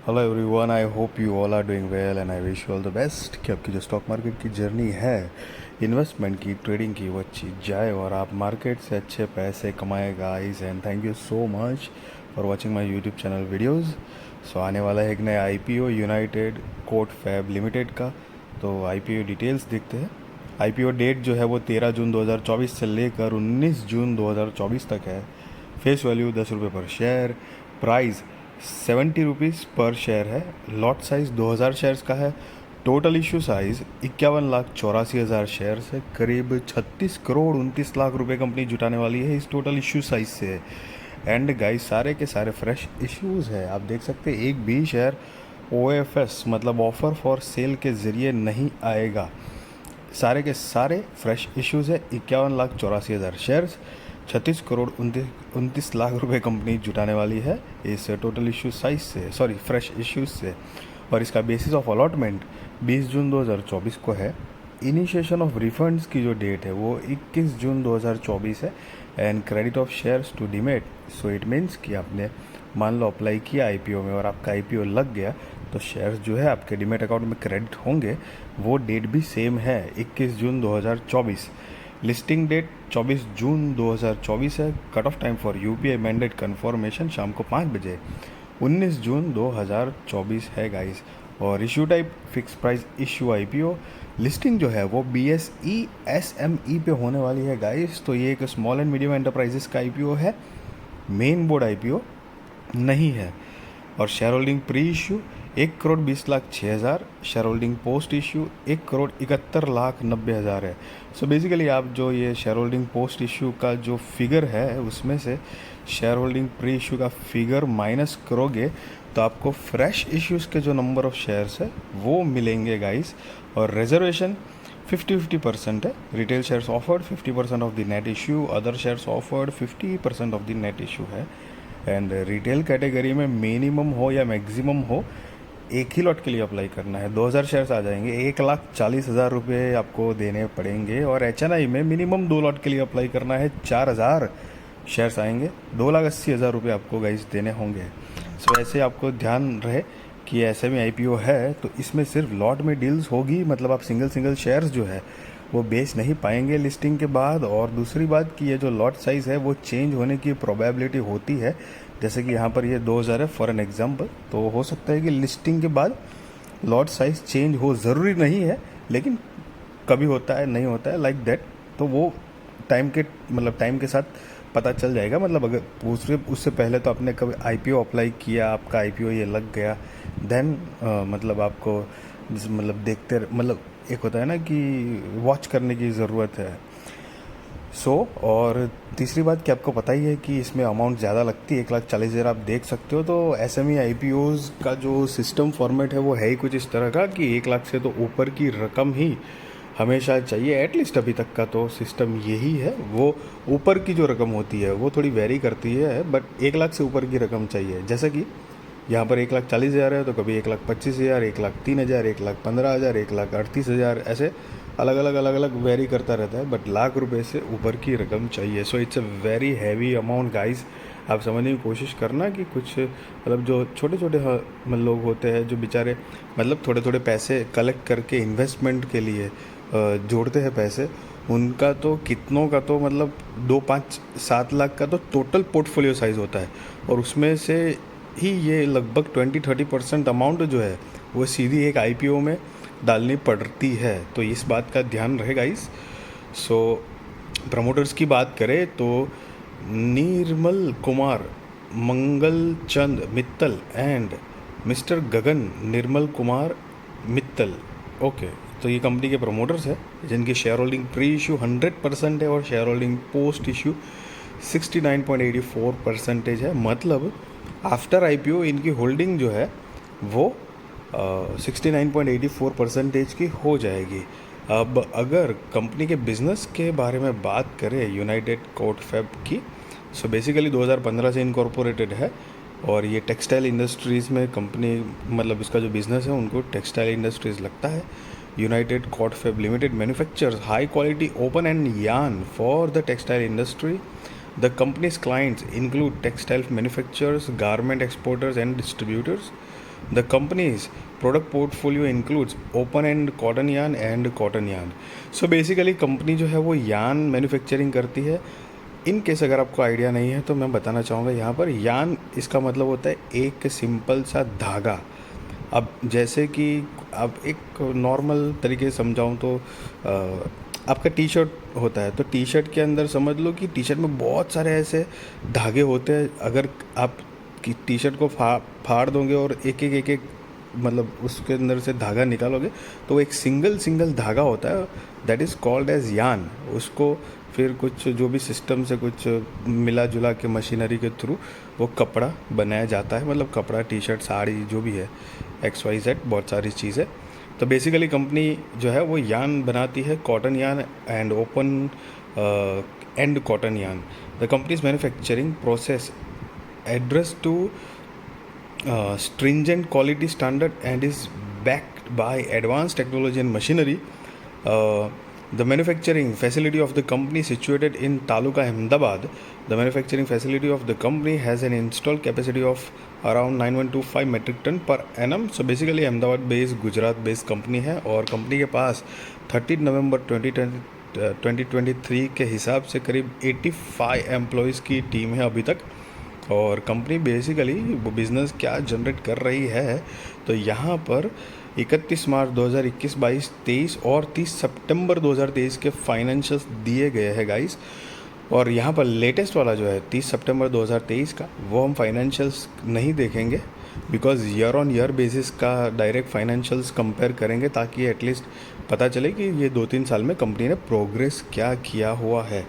Hello everyone, I hope you all are doing well and I wish you all the best कि आपकी जो stock market की journey है investment की, trading की, वो अच्छी जाए और आप मार्केट से अच्छे पैसे कमाए guys. And thank you so much for watching my YouTube channel videos. सो आने वाला है एक नया IPO United coat fab Limited का। तो आईपीओ डिटेल्स देखते हैं। आईपीओ डेट जो है वो 13 जून 2024 से लेकर 19 जून 2024 तक है। फेस वैल्यू 10 रुपये पर शेयर। प्राइस 70 रुपीज़ पर शेयर है। लॉट साइज़ 2000 शेयर्स का है। टोटल इशू साइज़ 51,84,000 शेयर्स है। करीब 36 करोड़ 29 लाख रुपए कंपनी जुटाने वाली है इस टोटल इशू साइज़ से। एंड गाइस सारे के सारे फ्रेश इश्यूज़ है। आप देख सकते हैं एक भी शेयर OFS मतलब ऑफ़र फॉर सेल के ज़रिए नहीं आएगा। सारे के सारे फ्रेश इश्यूज़ है। 51,84,000 शेयर्स, 36 करोड़ 29 लाख रुपए कंपनी जुटाने वाली है इस टोटल इशू साइज से, सॉरी फ्रेश इश्यूज से। और इसका बेसिस ऑफ अलॉटमेंट 20 जून 2024 को है। इनिशिएशन ऑफ रिफंड्स की जो डेट है वो 21 जून 2024 है। And credit of shares to demat, so it means कि आपने मान लो अप्लाई किया आईपीओ में और आपका आईपीओ लग गया तो शेयर्स जो है आपके डीमेट अकाउंट में क्रेडिट होंगे। वो डेट भी सेम है, 21 जून 2024। लिस्टिंग डेट 24 जून 2024 है। Cut off time for UPI mandate confirmation शाम को 5 बजे 19 जून 2024 है गाइस। और issue type fix price issue IPO. Listing जो है वो BSE SME पे होने वाली है गाइस। तो ये एक स्मॉल एंड मीडियम एंटरप्राइजेस का आईपीओ है, मेन बोर्ड आईपीओ नहीं है। और share holding pre issue 1,20,06,000। Share holding post issue 1,71,90,000 है। सो बेसिकली आप जो ये शेयर होल्डिंग पोस्ट इश्यू का जो फिगर है उसमें से शेयर होल्डिंग प्री इश्यू का फिगर माइनस करोगे तो आपको फ्रेश इश्यूज़ के जो नंबर ऑफ शेयर्स है वो मिलेंगे गाइस। और रिजर्वेशन 50-50% है। Retail shares offered 50% of the net issue, other shares offered 50% of the net issue है। एंड रिटेल कैटेगरी में मिनिमम हो या मैक्सिमम हो एक ही लॉट के लिए अप्लाई करना है। 2000 शेयर्स आ जाएंगे, 1,40,000 रुपये आपको देने पड़ेंगे। और HNI में मिनिमम 2 लॉट के लिए अप्लाई करना है, 4,000 शेयर्स आएंगे, 2,80,000 रुपये आपको गाइस देने होंगे। सो ऐसे आपको ध्यान रहे कि ऐसे में IPO है तो इसमें सिर्फ लॉट में डील्स होगी, मतलब आप सिंगल शेयर्स जो है वो बेच नहीं पाएंगे लिस्टिंग के बाद। और दूसरी बात कि ये जो लॉट साइज़ है वो चेंज होने की प्रोबेबिलिटी होती है। जैसे कि यहाँ पर ये 2000 है फॉर एन एग्जांपल, तो हो सकता है कि लिस्टिंग के बाद लॉट साइज़ चेंज हो, ज़रूरी नहीं है लेकिन कभी होता है, नहीं होता है, लाइक दैट। तो वो टाइम के साथ पता चल जाएगा। मतलब अगर उससे पहले तो आपने कभी IPO अप्लाई किया, आपका IPO ये लग गया, देन मतलब आपको देखते एक होता है ना कि वॉच करने की ज़रूरत है। और तीसरी बात कि आपको पता ही है कि इसमें अमाउंट ज़्यादा लगती है, 1,40,000 आप देख सकते हो। तो SME IPOs का जो सिस्टम फॉर्मेट है वो है ही कुछ इस तरह का कि 1 लाख से तो ऊपर की रकम ही हमेशा चाहिए। एटलीस्ट अभी तक का तो सिस्टम यही है। वो ऊपर की जो रकम होती है वो थोड़ी वेरी करती है, बट 1 लाख से ऊपर की रकम चाहिए। जैसा कि यहाँ पर 1,40,000 है तो कभी 1,25,000, 1,03,000, 1,15,000, 1,38,000, ऐसे अलग अलग वेरी करता रहता है। बट लाख रुपए से ऊपर की रकम चाहिए। So it's a very heavy amount guys. आप समझने की कोशिश करना कि कुछ जो छोटे छोटे लोग होते हैं जो बेचारे थोड़े थोड़े पैसे कलेक्ट करके इन्वेस्टमेंट के लिए जोड़ते हैं पैसे, उनका तो कितनों का तो 2, 5, 7 लाख का तो टोटल पोर्टफोलियो साइज़ होता है। और उसमें से ही ये लगभग 20-30% अमाउंट जो है वो सीधी एक IPO में डालनी पड़ती है। तो इस बात का ध्यान रहेगा इस। प्रमोटर्स की बात करें तो Nirmal Kumar Mangal Chand Mittal and mister Gagan Nirmal Kumar Mittal, okay. तो ये कंपनी के प्रमोटर्स है जिनकी शेयर होल्डिंग प्री इशू 100% है और शेयर होल्डिंग पोस्ट इशू 69.84% है। मतलब आफ्टर IPO इनकी होल्डिंग जो है वो 69.84% की हो जाएगी। अब अगर कंपनी के बिज़नेस के बारे में बात करें यूनाइटेड कोट फैब की, सो बेसिकली 2015 से इनकॉर्पोरेटेड है। और ये टेक्सटाइल इंडस्ट्रीज़ में कंपनी, इसका जो बिज़नेस है उनको टेक्सटाइल इंडस्ट्रीज़ लगता है। United coat fab Limited manufactures high quality open end yarn for the textile industry. The company's clients include textile manufacturers, garment exporters, and distributors. The companies product portfolio includes open end cotton yarn and cotton यान। So basically company जो है वो यान manufacturing करती है। In case अगर आपको idea नहीं है तो मैं बताना चाहूँगा यहाँ पर, यान इसका मतलब होता है एक सिंपल सा धागा। अब जैसे कि अब एक नॉर्मल तरीके से समझाऊँ तो आपका टी शर्ट होता है, तो टी शर्ट के अंदर समझ लो कि टी शर्ट में बहुत सारे ऐसे धागे होते हैं। अगर आप टी शर्ट को फाड़ दोगे और एक एक मतलब उसके अंदर से धागा निकालोगे तो एक सिंगल धागा होता है, दैट इज़ कॉल्ड एज यान। उसको फिर कुछ जो भी सिस्टम से कुछ मिला जुला के मशीनरी के थ्रू वो कपड़ा बनाया जाता है, मतलब कपड़ा, टी शर्ट, साड़ी, जो भी है XYZ बहुत सारी चीज़ें। तो बेसिकली कंपनी जो है वो यान बनाती है, cotton yarn and open end cotton yarn. The company's manufacturing process address to stringent quality standard and is backed by advanced technology and machinery. The manufacturing facility of the company situated in Taluka, Ahmedabad. The manufacturing facility of the company has an installed capacity of around 9125 metric ton per annum. So basically Ahmedabad based, Gujarat based company है और company के पास 30 नवंबर 2023 के हिसाब से करीब 85 employees की team है अभी तक। और कंपनी बेसिकली वो बिज़नेस क्या जनरेट कर रही है, तो यहाँ पर 31 मार्च 2021, 22, 23 और 30 सितंबर 2023 के फाइनेंशियल्स दिए गए हैं गाइस। और यहाँ पर लेटेस्ट वाला जो है 30 सितंबर 2023 का, वो हम फाइनेंशियल्स नहीं देखेंगे because year on year basis का डायरेक्ट फाइनेंशियल्स कंपेयर करेंगे ताकि एटलीस्ट पता चले कि ये 2-3 साल में कंपनी ने प्रोग्रेस क्या किया हुआ है।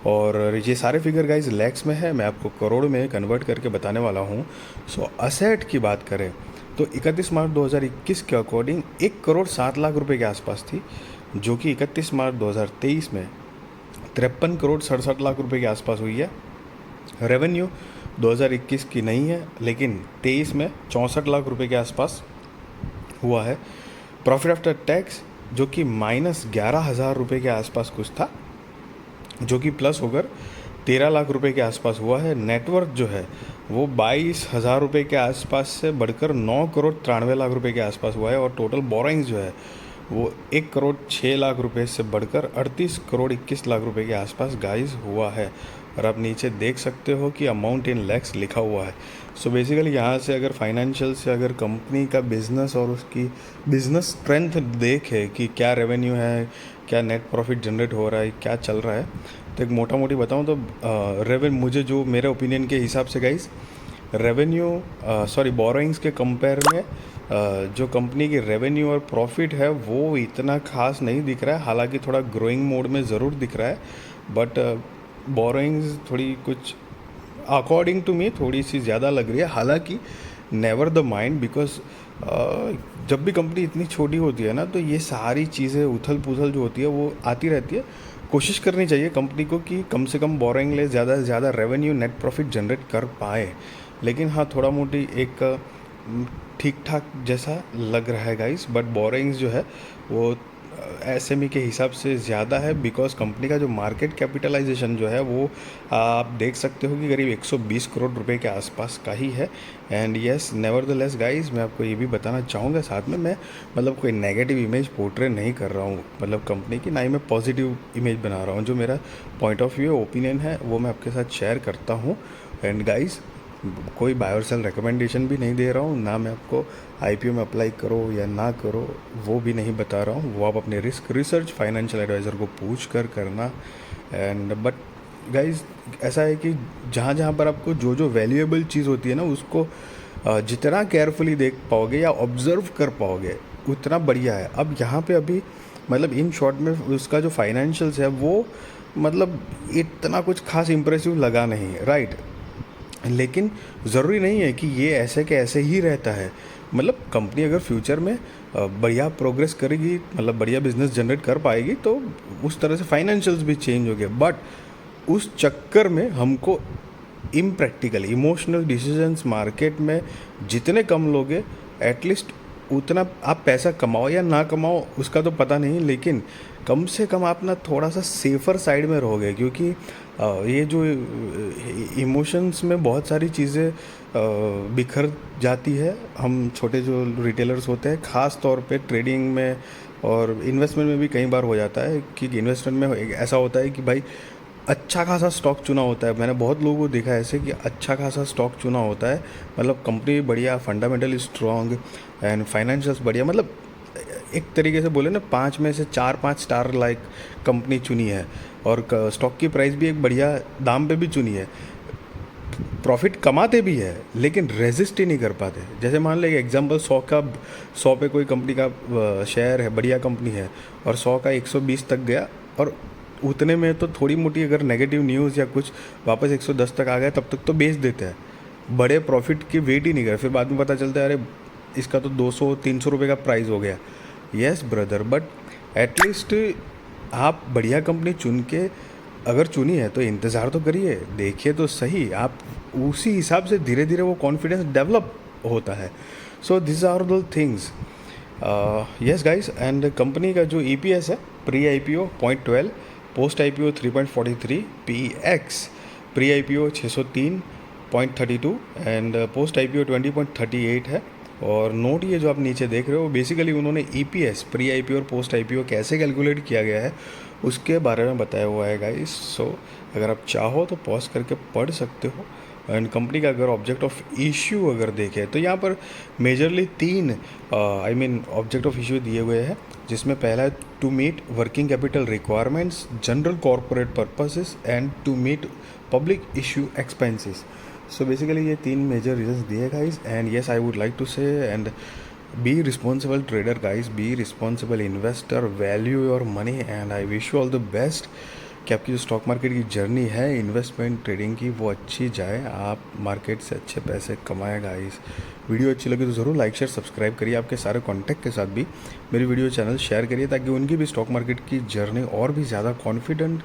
और ये सारे फिगर गाइस लैक्स में है, मैं आपको करोड़ में कन्वर्ट करके बताने वाला हूँ। सो असेट की बात करें तो 31 मार्च 2021 के अकॉर्डिंग 1,07,00,000 रुपये के आसपास थी, जो कि 31 मार्च 2023 में 53,67,00,000 रुपये के आसपास हुई है। रेवेन्यू 2021 की नहीं है लेकिन 23 में 64,00,000 रुपये के आसपास हुआ है। प्रॉफिट आफ्टर टैक्स जो कि -11,000 रुपये के आसपास कुछ था, जो कि प्लस होकर 13 लाख रुपए के आसपास हुआ है। नेटवर्थ जो है वो 22,000 रुपये के आसपास से बढ़कर 9,93,00,000 रुपये के आसपास हुआ है। और टोटल बोरोइंग्स जो है वो 1,06,00,000 रुपये से बढ़कर 38,21,00,000 रुपये के आसपास गाइस हुआ है। और आप नीचे देख सकते हो कि अमाउंट इन लैक्स लिखा हुआ है। सो बेसिकली यहाँ से अगर फाइनेंशियल से अगर कंपनी का बिज़नेस और उसकी बिज़नेस स्ट्रेंथ देखे कि क्या रेवेन्यू है, क्या नेट प्रॉफिट जनरेट हो रहा है, क्या चल रहा है, तो एक मोटा मोटी बताऊँ तो मुझे जो मेरे ओपिनियन के हिसाब से गाइस बोरोइंग्स के कंपेयर में जो कंपनी की रेवेन्यू और प्रॉफिट है वो इतना खास नहीं दिख रहा है। हालांकि थोड़ा ग्रोइंग मोड में ज़रूर दिख रहा है, बट बोरोइंग्स थोड़ी कुछ अकॉर्डिंग टू मी थोड़ी सी ज़्यादा लग रही है। हालांकि नेवर द माइंड, बिकॉज जब भी कंपनी इतनी छोटी होती है ना तो ये सारी चीज़ें उथल पुथल जो होती है वो आती रहती है। कोशिश करनी चाहिए कंपनी को कि कम से कम बोरोइंग ले ज़्यादा से ज़्यादा रेवेन्यू नेट प्रॉफिट जनरेट कर पाए। लेकिन हाँ, थोड़ा मोटी एक ठीक ठाक जैसा लग रहा है गाइस, बट बोरोइंग्स जो है वो SME के हिसाब से ज़्यादा है बिकॉज कंपनी का जो मार्केट कैपिटलाइजेशन जो है वो आप देख सकते हो कि करीब 120 करोड़ रुपए के आसपास का ही है। एंड येस, नेवरदलेस गाइस, मैं आपको ये भी बताना चाहूँगा साथ में, मैं मतलब कोई नेगेटिव इमेज पोर्ट्रे नहीं कर रहा हूँ मतलब कंपनी की, ना ही मैं पॉजिटिव इमेज बना रहा हूँ। जो मेरा पॉइंट ऑफ व्यू ओपिनियन है वो मैं आपके साथ शेयर करता हूँ। एंड गाइस, कोई बाय और सेल रिकमेंडेशन भी नहीं दे रहा हूँ, ना मैं आपको IPO में अप्लाई करो या ना करो वो भी नहीं बता रहा हूँ। वो आप अपने रिसर्च फाइनेंशियल एडवाइज़र को पूछ कर करना। एंड बट गाइज ऐसा है कि जहाँ जहाँ पर आपको जो जो वैल्यूएबल चीज़ होती है ना उसको जितना केयरफुली देख पाओगे या ऑब्ज़र्व कर पाओगे उतना बढ़िया है। अब यहाँ पे अभी मतलब इन शॉर्ट में उसका जो फाइनेंशियल्स है वो मतलब इतना कुछ खास इंप्रेसिव लगा नहीं, राइट। लेकिन ज़रूरी नहीं है कि ये ऐसे के ऐसे ही रहता है। मतलब कंपनी अगर फ्यूचर में बढ़िया प्रोग्रेस करेगी, मतलब बढ़िया बिजनेस जनरेट कर पाएगी, तो उस तरह से फाइनेंशियल्स भी चेंज हो गए। बट उस चक्कर में हमको इम्प्रैक्टिकल इमोशनल डिसीजंस मार्केट में जितने कम लोगे एटलीस्ट उतना आप पैसा कमाओ या ना कमाओ उसका तो पता नहीं, लेकिन कम से कम आप ना थोड़ा सा सेफ़र साइड में रहोगे, क्योंकि ये जो इमोशंस में बहुत सारी चीज़ें बिखर जाती है। हम छोटे जो रिटेलर्स होते हैं, ख़ास तौर पे ट्रेडिंग में और इन्वेस्टमेंट में भी कई बार हो जाता है कि इन्वेस्टमेंट में ऐसा होता है कि भाई अच्छा खासा स्टॉक चुना होता है। मैंने बहुत लोगों को देखा है ऐसे कि अच्छा खासा स्टॉक चुना होता है, मतलब कंपनी बढ़िया, फंडामेंटली स्ट्रॉन्ग एंड फाइनेंशियल्स बढ़िया, मतलब एक तरीके से बोले ना 5 में से 4-5 स्टार लाइक कंपनी चुनी है, और स्टॉक की प्राइस भी एक बढ़िया दाम पे भी चुनी है। प्रॉफिट कमाते भी है लेकिन रेजिस्ट ही नहीं कर पाते। जैसे मान लें एग्जांपल 100 पे कोई कंपनी का शेयर है, बढ़िया कंपनी है, और 100 का 120 तक गया, और उतने में तो थोड़ी मोटी अगर नेगेटिव न्यूज़ या कुछ वापस 110 तक आ गया, तब तक तो बेच देते हैं। बड़े प्रॉफिट की वेट ही नहीं कर, फिर बाद में पता चलता है अरे इसका तो 200-300 रुपये का प्राइस हो गया। यस ब्रदर, बट एटलीस्ट आप बढ़िया कंपनी चुन के अगर चुनी है तो इंतज़ार तो करिए, देखिए तो सही, आप उसी हिसाब से धीरे धीरे वो कॉन्फिडेंस डेवलप होता है। So this are the things. Yes guys, and company का जो EPS है, pre IPO 0.12, post IPO 3.43, PX pre IPO 603.32 and post IPO 20.38 है। और नोट ये जो आप नीचे देख रहे हो, बेसिकली उन्होंने EPS प्री IPO और पोस्ट IPO कैसे कैलकुलेट किया गया है उसके बारे में बताया हुआ है गाइस। सो अगर आप चाहो तो पॉज करके पढ़ सकते हो। एंड कंपनी का अगर ऑब्जेक्ट ऑफ इश्यू अगर देखें तो यहाँ पर मेजरली 3 ऑब्जेक्ट ऑफ इश्यू दिए हुए हैं, जिसमें पहला है to meet working capital requirements, general corporate purposes and to meet public issue expenses. So basically ये 3 मेजर रीजंस दिए guys. And yes, I would like to say, and be responsible trader guys, be responsible investor, value your money, and I wish you all the best कि आपकी जो stock market की journey है investment trading की वो अच्छी जाए, आप मार्केट से अच्छे पैसे कमाए गाइस। वीडियो अच्छी लगी तो ज़रूर लाइक शेयर सब्सक्राइब करिए, आपके सारे कॉन्टैक्ट के साथ भी मेरी वीडियो चैनल शेयर करिए, ताकि उनकी भी स्टॉक मार्केट की जर्नी और भी ज़्यादा कॉन्फिडेंट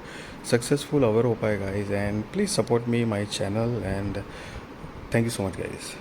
सक्सेसफुल अवर हो पाए guys. And please support me my channel, and thank you so much guys.